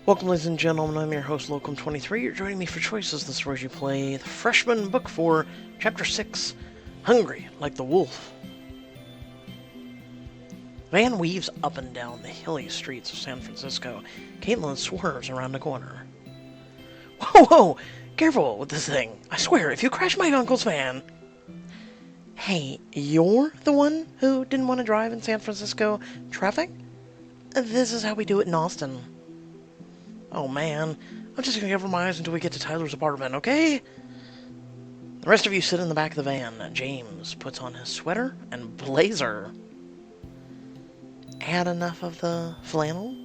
Welcome, ladies and gentlemen. I'm your host, Locum23. You're joining me for Choices, the stories you play. The Freshman, Book 4, Chapter 6, Hungry Like the Wolf. Van weaves up and down the hilly streets of San Francisco. Kaitlyn swerves around the corner. Whoa, whoa! Careful with this thing. I swear, if you crash my uncle's van... Hey, you're the one who didn't want to drive in San Francisco traffic? This is how we do it in Austin. Oh man, I'm just gonna cover my eyes until we get to Tyler's apartment, okay? The rest of you sit in the back of the van. James puts on his sweater and blazer. Had enough of the flannel?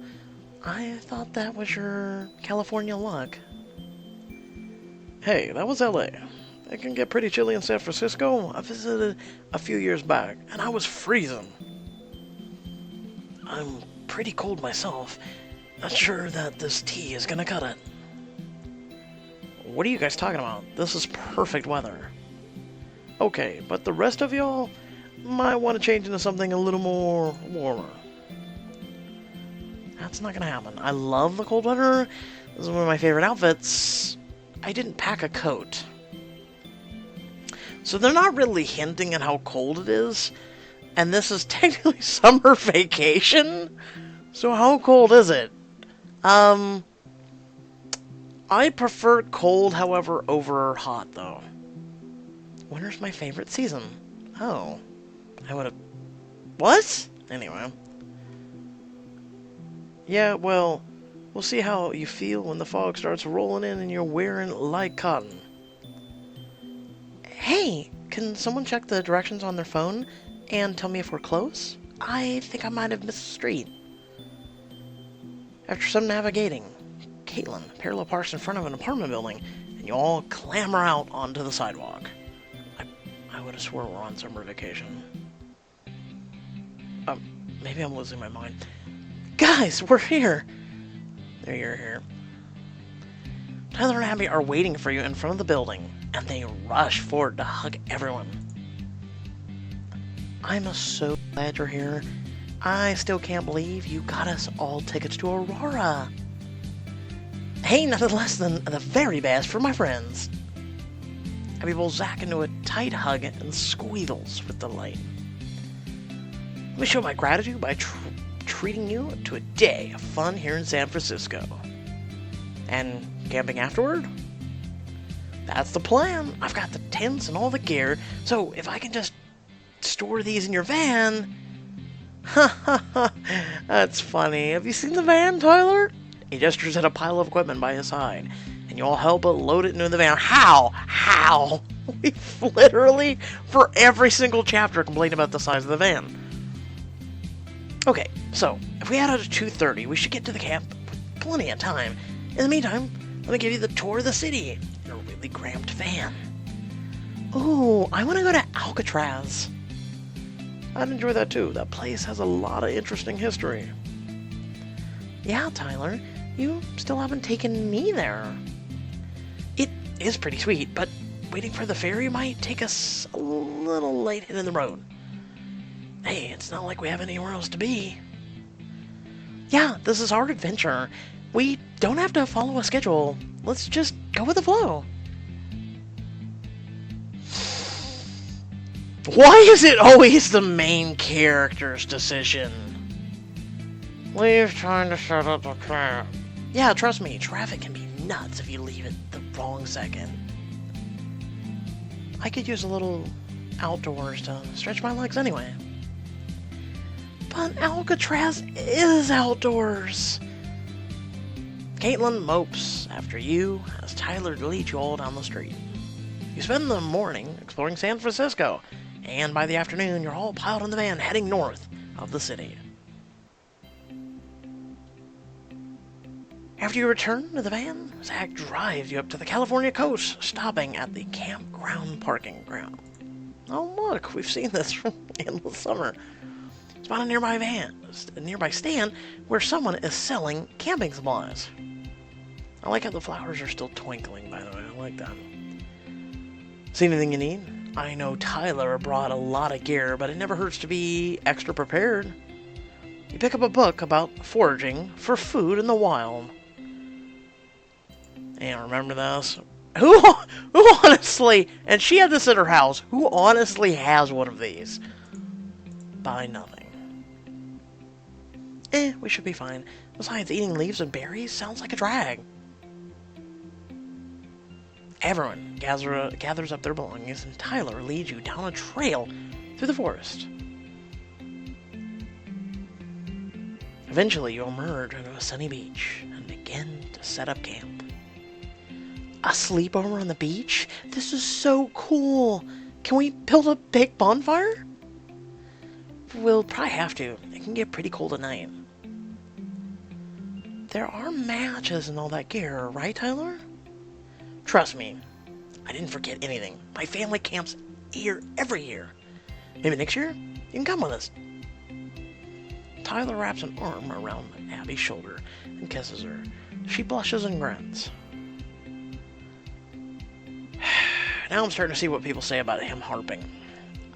I thought that was your California look. Hey, that was LA. It can get pretty chilly in San Francisco. I visited a few years back, and I was freezing. I'm pretty cold myself. Not sure that this tea is gonna cut it. What are you guys talking about? This is perfect weather. Okay, but the rest of y'all might want to change into something a little more warmer. That's not gonna happen. I love the cold weather. This is one of my favorite outfits. I didn't pack a coat. So they're not really hinting at how cold it is. And this is technically summer vacation? So how cold is it? I prefer cold, however, over hot, though. Winter's my favorite season. Oh. I would've... What? Anyway. Yeah, well, we'll see how you feel when the fog starts rolling in and you're wearing light cotton. Hey, can someone check the directions on their phone and tell me if we're close? I think I might have missed the street. After some navigating, Kaitlyn parallel parks in front of an apartment building, and you all clamber out onto the sidewalk. I would have swore we're on summer vacation. Maybe I'm losing my mind. Guys, we're here! There, you're here. Tyler and Abby are waiting for you in front of the building, and they rush forward to hug everyone. I'm so glad you're here. I still can't believe you got us all tickets to Aurora. Hey, nothing less than the very best for my friends. Abby pulls Zack into a tight hug and squeals with delight. Let me show my gratitude by treating you to a day of fun here in San Francisco. And camping afterward? That's the plan. I've got the tents and all the gear, so if I can just store these in your van... Ha ha ha, that's funny. Have you seen the van, Tyler? He gestures at a pile of equipment by his side, and you all help but load it into the van. How? How? We've literally, for every single chapter, complained about the size of the van. Okay, so, if we head out at 2:30, we should get to the camp with plenty of time. In the meantime, let me give you the tour of the city in a really cramped van. Ooh, I want to go to Alcatraz. I'd enjoy that too. That place has a lot of interesting history. Yeah, Tyler, you still haven't taken me there. It is pretty sweet, but waiting for the ferry might take us a little late hitting the road. Hey, it's not like we have anywhere else to be. Yeah, this is our adventure. We don't have to follow a schedule. Let's just go with the flow. Why is it always the main character's decision? Leave trying to shut up the crap. Yeah, trust me, traffic can be nuts if you leave it the wrong second. I could use a little outdoors to stretch my legs anyway. But Alcatraz is outdoors. Kaitlyn mopes after you as Tyler leads you all down the street. You spend the morning exploring San Francisco, and by the afternoon, you're all piled in the van heading north of the city. After you return to the van, Zack drives you up to the California coast, stopping at the campground parking ground. Oh look, we've seen this from Endless Summer. Spot a nearby stand where someone is selling camping supplies. I like how the flowers are still twinkling, by the way. I like that. See anything you need? I know Tyler brought a lot of gear, but it never hurts to be extra prepared. You pick up a book about foraging for food in the wild. And remember this? Who honestly, and she had this at her house, who honestly has one of these? Buy nothing. We should be fine. Besides, eating leaves and berries sounds like a drag. Everyone gathers up their belongings, and Tyler leads you down a trail through the forest. Eventually, you emerge onto a sunny beach and begin to set up camp. A sleepover on the beach? This is so cool! Can we build a big bonfire? We'll probably have to. It can get pretty cold at night. There are matches and all that gear, right, Tyler? Trust me, I didn't forget anything. My family camps here every year. Maybe next year, you can come with us. Tyler wraps an arm around Abby's shoulder and kisses her. She blushes and grins. Now I'm starting to see what people say about him harping.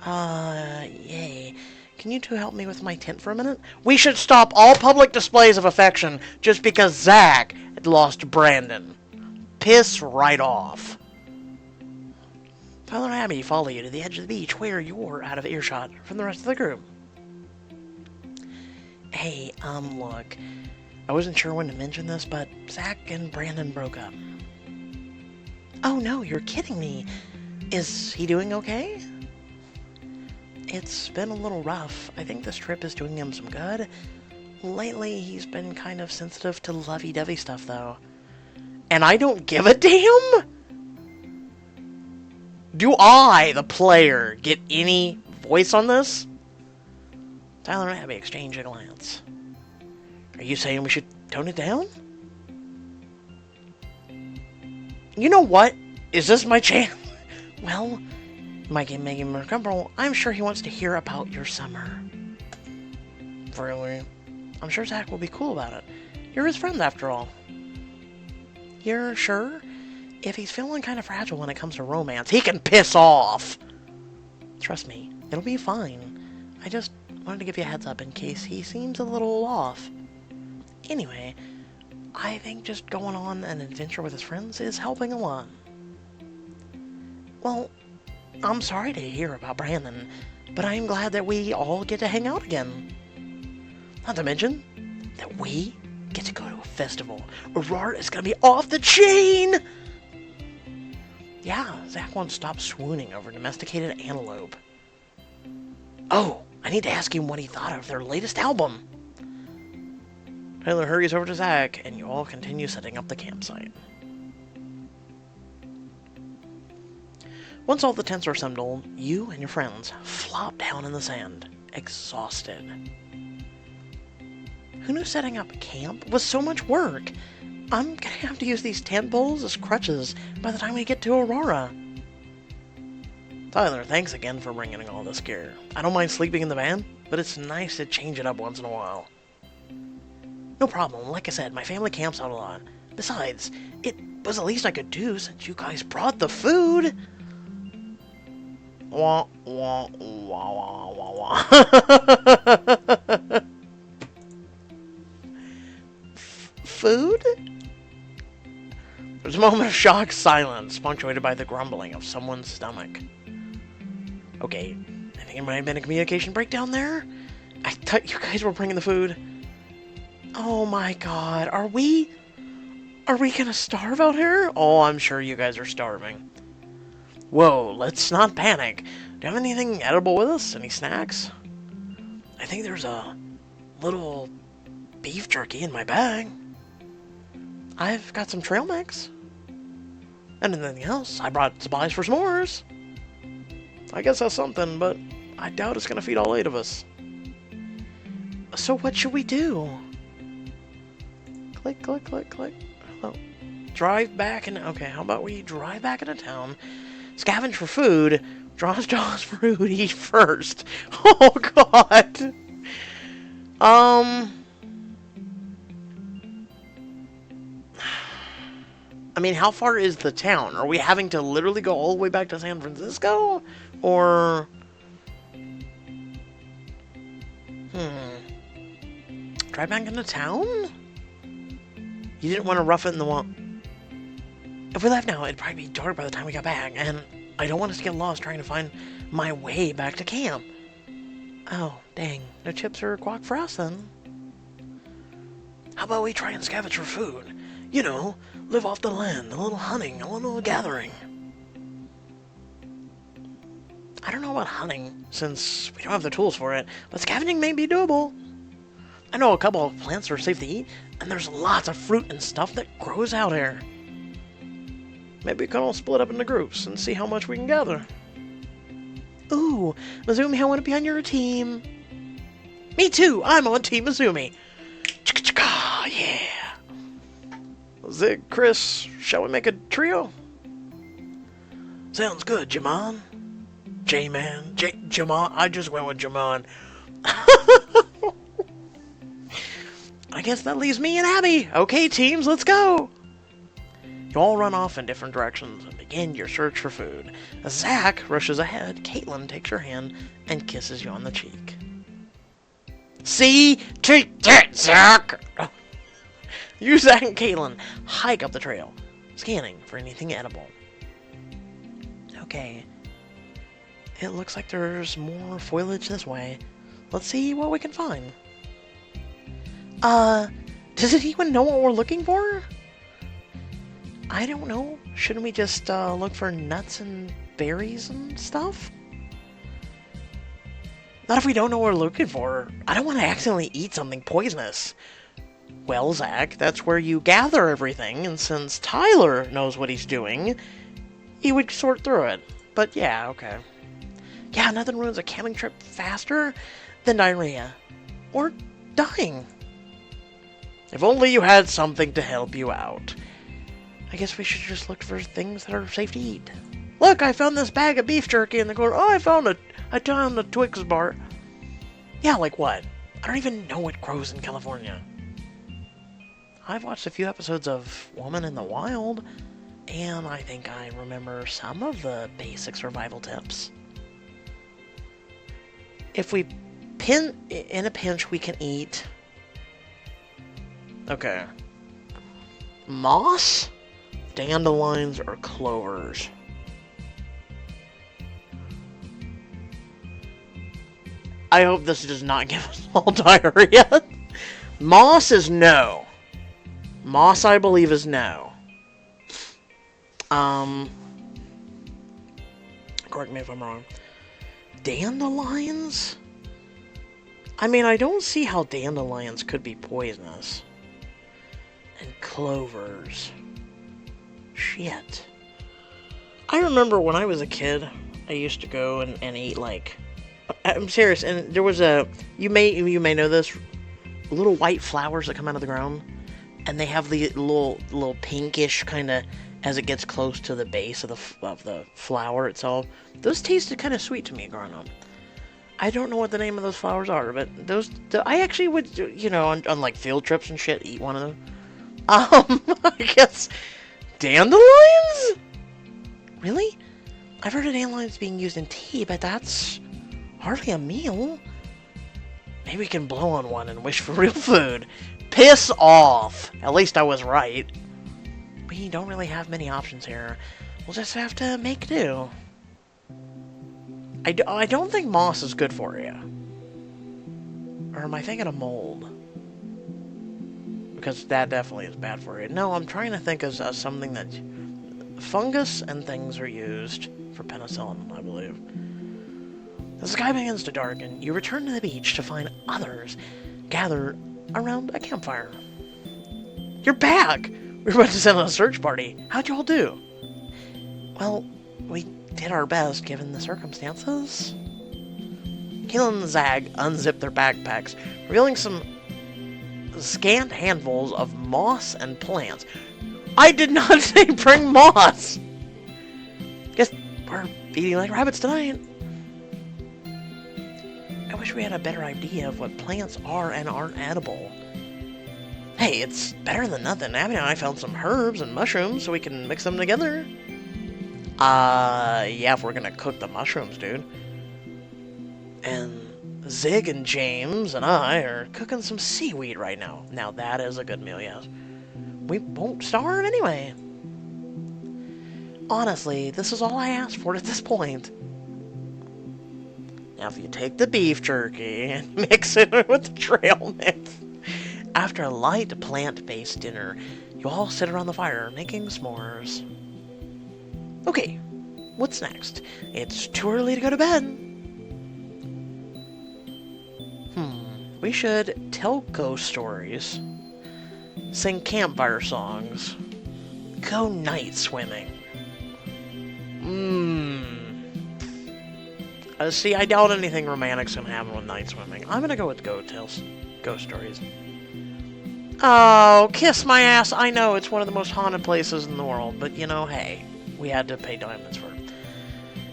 Yay. Can you two help me with my tent for a minute? We should stop all public displays of affection just because Zack had lost Brandon. Piss right off. Tyler and Abby follow you to the edge of the beach where you're out of earshot from the rest of the group. Hey, look. I wasn't sure when to mention this, but Zack and Brandon broke up. Oh no, you're kidding me. Is he doing okay? It's been a little rough. I think this trip is doing him some good. Lately, he's been kind of sensitive to lovey-dovey stuff, though. And I don't give a damn? Do I, the player, get any voice on this? Tyler and Abby exchange a glance. Are you saying we should tone it down? You know what? Is this my chance? Well, might make him more comfortable. I'm sure he wants to hear about your summer. Really? I'm sure Zack will be cool about it. You're his friend, after all. You're sure? If he's feeling kind of fragile when it comes to romance, he can piss off! Trust me, it'll be fine. I just wanted to give you a heads up in case he seems a little off. Anyway, I think just going on an adventure with his friends is helping a lot. Well, I'm sorry to hear about Brandon, but I am glad that we all get to hang out again. Not to mention that we get to go to a festival. Aurora is going to be off the chain! Yeah, Zack won't stop swooning over domesticated antelope. Oh, I need to ask him what he thought of their latest album. Tyler hurries over to Zack, and you all continue setting up the campsite. Once all the tents are assembled, you and your friends flop down in the sand, exhausted. Who knew setting up camp was so much work? I'm gonna have to use these tent poles as crutches by the time we get to Aurora. Tyler, thanks again for bringing all this gear. I don't mind sleeping in the van, but it's nice to change it up once in a while. No problem, like I said, my family camps out a lot. Besides, it was the least I could do since you guys brought the food. Wah, wah, wah, wah, wah, wah. Food? There's a moment of shocked silence, punctuated by the grumbling of someone's stomach. Okay, I think it might have been a communication breakdown there. I thought you guys were bringing the food. Oh my god, are we gonna starve out here? Oh, I'm sure you guys are starving. Whoa, let's not panic. Do you have anything edible with us? Any snacks? I think there's a little beef jerky in my bag. I've got some trail mix. And anything else, I brought supplies for s'mores. I guess that's something, but I doubt it's gonna feed all 8 of us. So what should we do? Click, click, click, click. Oh. Drive back and okay, how about we drive back into town, scavenge for food, draws jaws fruit, eat first. Oh god. I mean, how far is the town? Are we having to literally go all the way back to San Francisco? Or... Drive back into town? You didn't want to rough it in the If we left now, it'd probably be dark by the time we got back, and I don't want us to get lost trying to find my way back to camp. Oh, dang. No chips or guac for us, then. How about we try and scavenge for food? You know, live off the land, a little hunting, a little gathering. I don't know about hunting, since we don't have the tools for it, but scavenging may be doable. I know a couple of plants are safe to eat, and there's lots of fruit and stuff that grows out here. Maybe we can all split up into groups and see how much we can gather. Ooh, Mizumi, I want to be on your team. Me too, I'm on Team Mizumi. Chicka-chicka, yeah. Zig, Chris, shall we make a trio? Sounds good, Jamon. J-Man, Jamon, I just went with Jamon. I guess that leaves me and Abby. Okay, teams, let's go. You all run off in different directions and begin your search for food. As Zack rushes ahead, Kaitlyn takes your hand and kisses you on the cheek. See? Take that, Zack! You, Zack, and Kaitlyn hike up the trail, scanning for anything edible. Okay. It looks like there's more foliage this way. Let's see what we can find. Does anyone know what we're looking for? I don't know. Shouldn't we just look for nuts and berries and stuff? Not if we don't know what we're looking for. I don't want to accidentally eat something poisonous. Well, Zack, that's where you gather everything, and since Tyler knows what he's doing, he would sort through it. But yeah, okay. Yeah, nothing ruins a camping trip faster than diarrhea. Or dying. If only you had something to help you out. I guess we should just look for things that are safe to eat. Look, I found this bag of beef jerky in the corner. Oh, I found a Twix bar. Yeah, like what? I don't even know what grows in California. I've watched a few episodes of Woman in the Wild, and I think I remember some of the basic survival tips. If we in a pinch, we can eat. Okay. Moss, dandelions, or clovers. I hope this does not give us all diarrhea. Moss is no. Moss, I believe, is no. Correct me if I'm wrong. Dandelions? I mean, I don't see how dandelions could be poisonous. And clovers. Shit. I remember when I was a kid, I used to go and eat, like... I'm serious, and there was a... You may know this. Little white flowers that come out of the ground. And they have the little pinkish kind of... As it gets close to the base of the flower itself. Those tasted kind of sweet to me growing up. I don't know what the name of those flowers are, but I actually would, you know, on like field trips and shit, eat one of them. I guess dandelions? Really? I've heard of dandelions being used in tea, but that's hardly a meal. Maybe we can blow on one and wish for real food. Piss off! At least I was right. We don't really have many options here. We'll just have to make do. I don't think moss is good for you. Or am I thinking of mold? Because that definitely is bad for you. No, I'm trying to think of something that... Fungus and things are used for penicillin, I believe. The sky begins to darken. You return to the beach to find others gathered around a campfire. You're back! We were about to send on a search party. How'd you all do? Well, we did our best given the circumstances. Kaitlyn and Zack unzipped their backpacks, revealing some scant handfuls of moss and plants. I did not say bring moss! Guess we're eating like rabbits tonight. I wish we had a better idea of what plants are and aren't edible. Hey, it's better than nothing. Abby and I found some herbs and mushrooms so we can mix them together. Yeah, if we're gonna cook the mushrooms, dude. And Zig and James and I are cooking some seaweed right now. Now that is a good meal, yes. We won't starve anyway. Honestly, this is all I asked for at this point. Now if you take the beef jerky and mix it with the trail mix. After a light plant-based dinner, you all sit around the fire making s'mores. Okay, what's next? It's too early to go to bed. We should tell ghost stories, sing campfire songs, go night swimming. See, I doubt anything romantic's gonna happen with night swimming. I'm gonna go with ghost stories. Oh, kiss my ass. I know it's one of the most haunted places in the world, but you know, hey, we had to pay diamonds for it.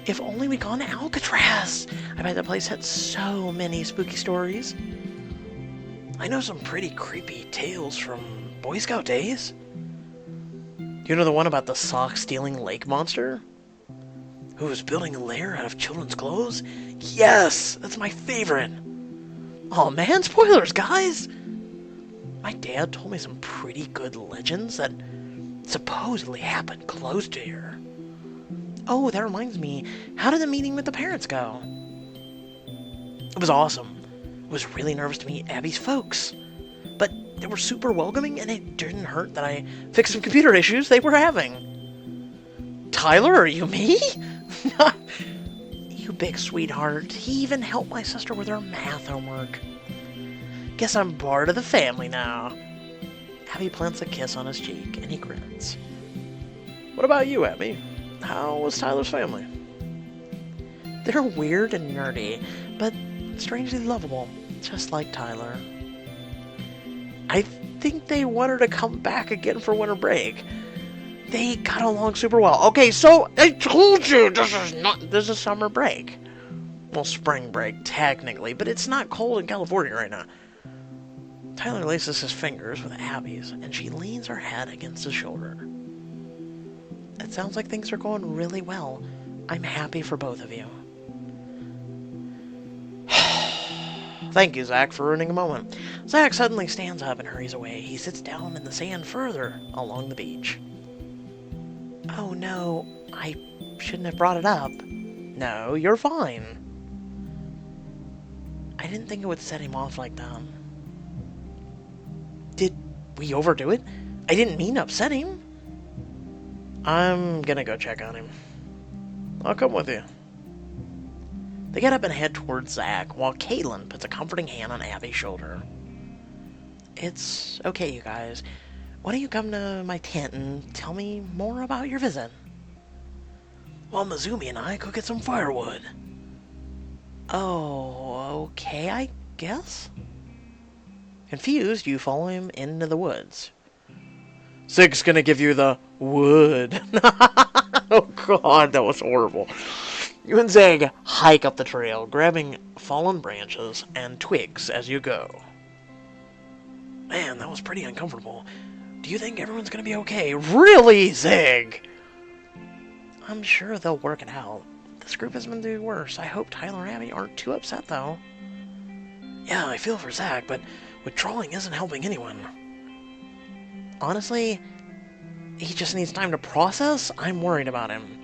If only we'd gone to Alcatraz. I bet that place had so many spooky stories. I know some pretty creepy tales from Boy Scout days. You know the one about the sock-stealing lake monster? Who was building a lair out of children's clothes? Yes! That's my favorite! Oh man, spoilers, guys! My dad told me some pretty good legends that supposedly happened close to here. Oh, that reminds me, how did the meeting with the parents go? It was awesome. I was really nervous to meet Abby's folks, but they were super welcoming and it didn't hurt that I fixed some computer issues they were having. Tyler, are you me? You big sweetheart. He even helped my sister with her math homework. Guess I'm part of the family now. Abby plants a kiss on his cheek and he grins. What about you, Abby? How was Tyler's family? They're weird and nerdy, but strangely lovable, just like Tyler. I think they want her to come back again for winter break. They got along super well. Okay, so I told you this is summer break. Well, spring break, technically, but it's not cold in California right now. Tyler laces his fingers with Abby's, and she leans her head against his shoulder. It sounds like things are going really well. I'm happy for both of you. Thank you, Zack, for ruining a moment. Zack suddenly stands up and hurries away. He sits down in the sand further along the beach. Oh no, I shouldn't have brought it up. No, you're fine. I didn't think it would set him off like that. Did we overdo it? I didn't mean to upset him. I'm gonna go check on him. I'll come with you. They get up and head towards Zack, while Kaitlyn puts a comforting hand on Abby's shoulder. It's okay, you guys. Why don't you come to my tent and tell me more about your visit? Well, Mizumi and I go get some firewood. Oh, okay, I guess? Confused, you follow him into the woods. Zig's gonna give you the wood. Oh god, that was horrible. You and Zig hike up the trail, grabbing fallen branches and twigs as you go. Man, that was pretty uncomfortable. Do you think everyone's gonna be okay? Really, Zig? I'm sure they'll work it out. This group has been doing worse. I hope Tyler and Abby aren't too upset, though. Yeah, I feel for Zack, but withdrawing isn't helping anyone. Honestly, he just needs time to process. I'm worried about him.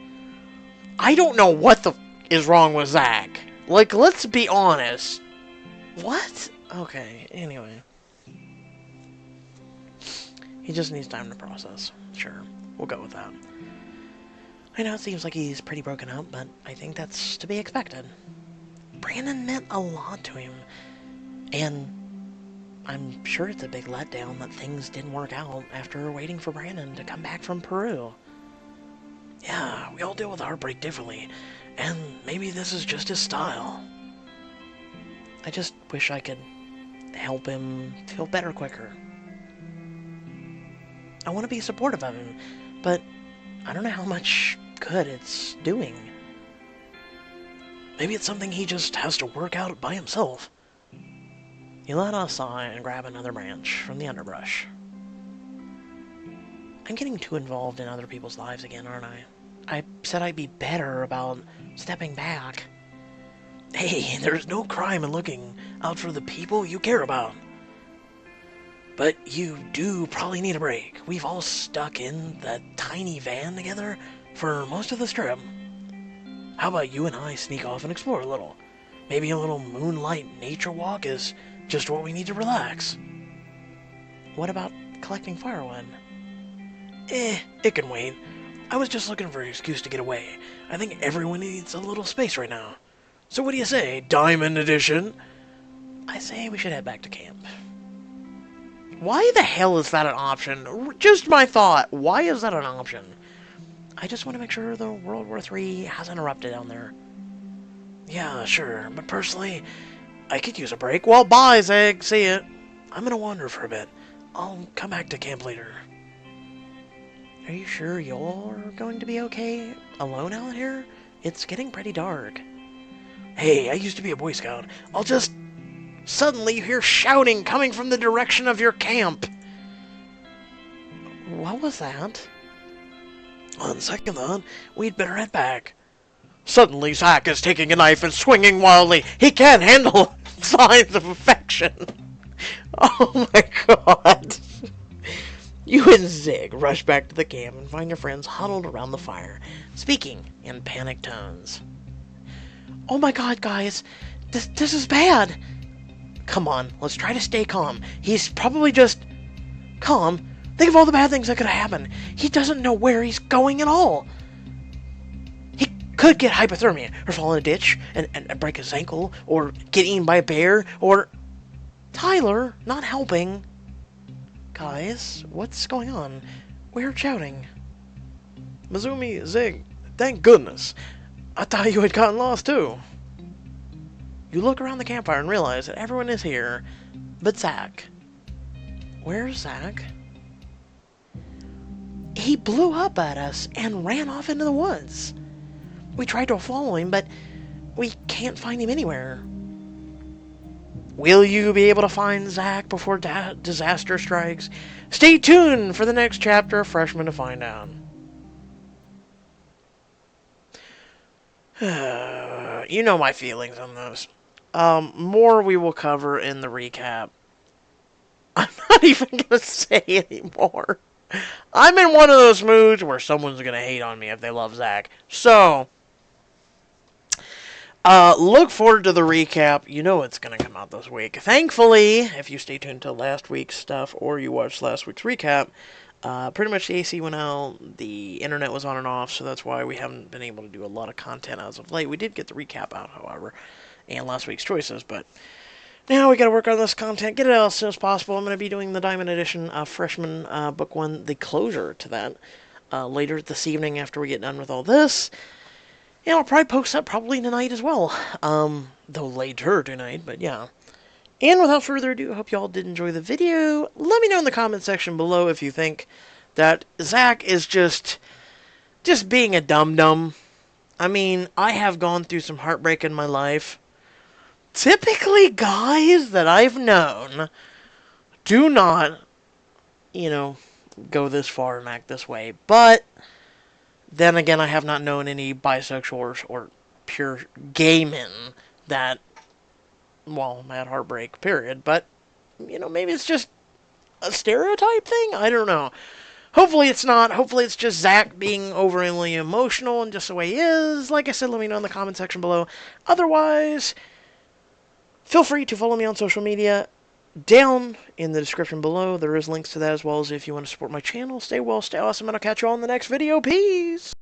I don't know what the is wrong with Zack. Like, let's be honest. What? Okay, anyway. He just needs time to process. Sure, we'll go with that. I know it seems like he's pretty broken up, but I think that's to be expected. Brandon meant a lot to him, and I'm sure it's a big letdown that things didn't work out after waiting for Brandon to come back from Peru. Yeah, we all deal with heartbreak differently, and maybe this is just his style. I just wish I could help him feel better quicker. I want to be supportive of him, but I don't know how much good it's doing. Maybe it's something he just has to work out by himself. You let us sigh and grab another branch from the underbrush. I'm getting too involved in other people's lives again, aren't I? I said I'd be better about stepping back. Hey, there's no crime in looking out for the people you care about. But you do probably need a break. We've all stuck in that tiny van together for most of this trip. How about you and I sneak off and explore a little? Maybe a little moonlight nature walk is just what we need to relax. What about collecting firewood? It can wait. I was just looking for an excuse to get away. I think everyone needs a little space right now. So what do you say, Diamond Edition? I say we should head back to camp. Why the hell is that an option? Just my thought. Why is that an option? I just want to make sure the World War III hasn't erupted down there. Yeah, sure. But personally, I could use a break. Well, bye, Zack. See ya. I'm gonna wander for a bit. I'll come back to camp later. Are you sure you're going to be okay alone out here? It's getting pretty dark. Hey, I used to be a Boy Scout. Suddenly you hear shouting coming from the direction of your camp. What was that? On second thought, we'd better head back. Suddenly Zack is taking a knife and swinging wildly. He can't handle signs of affection. Oh my god. You and Zig rush back to the camp and find your friends huddled around the fire, speaking in panicked tones. Oh my god, guys. This is bad. Come on, let's try to stay calm. He's probably just... Calm? Think of all the bad things that could happen. He doesn't know where he's going at all. He could get hypothermia, or fall in a ditch, and break his ankle, or get eaten by a bear, or... Tyler, not helping. Guys, what's going on? We're shouting. Mizumi, Zig, thank goodness. I thought you had gotten lost too. You look around the campfire and realize that everyone is here, but Zack. Where's Zack? He blew up at us and ran off into the woods. We tried to follow him, but we can't find him anywhere. Will you be able to find Zack before disaster strikes? Stay tuned for the next chapter of Freshman to find out. You know my feelings on this. More we will cover in the recap. I'm not even going to say anymore. I'm in one of those moods where someone's going to hate on me if they love Zack. So, look forward to the recap. You know it's going to come out this week. Thankfully, if you stay tuned to last week's stuff or you watched last week's recap, pretty much the AC went out, the internet was on and off, so that's why we haven't been able to do a lot of content as of late. We did get the recap out, however, and last week's choices, but now we got to work on this content, get it out as soon as possible. I'm going to be doing the Diamond Edition Freshman Book 1, the closure to that, later this evening after we get done with all this. And I'll probably post that probably tonight as well, though later tonight, but yeah. And without further ado, I hope you all did enjoy the video. Let me know in the comment section below if you think that Zack is just being a dum-dum. I mean, I have gone through some heartbreak in my life. Typically, guys that I've known do not, go this far and act this way. But then again, I have not known any bisexuals or pure gay men that, well, had heartbreak, period. But, maybe it's just a stereotype thing? I don't know. Hopefully it's not. Hopefully it's just Zack being overly emotional and just the way he is. Like I said, let me know in the comment section below. Otherwise, feel free to follow me on social media. Down in the description below, there is links to that, as well as if you want to support my channel. Stay well, stay awesome, and I'll catch you all in the next video. Peace!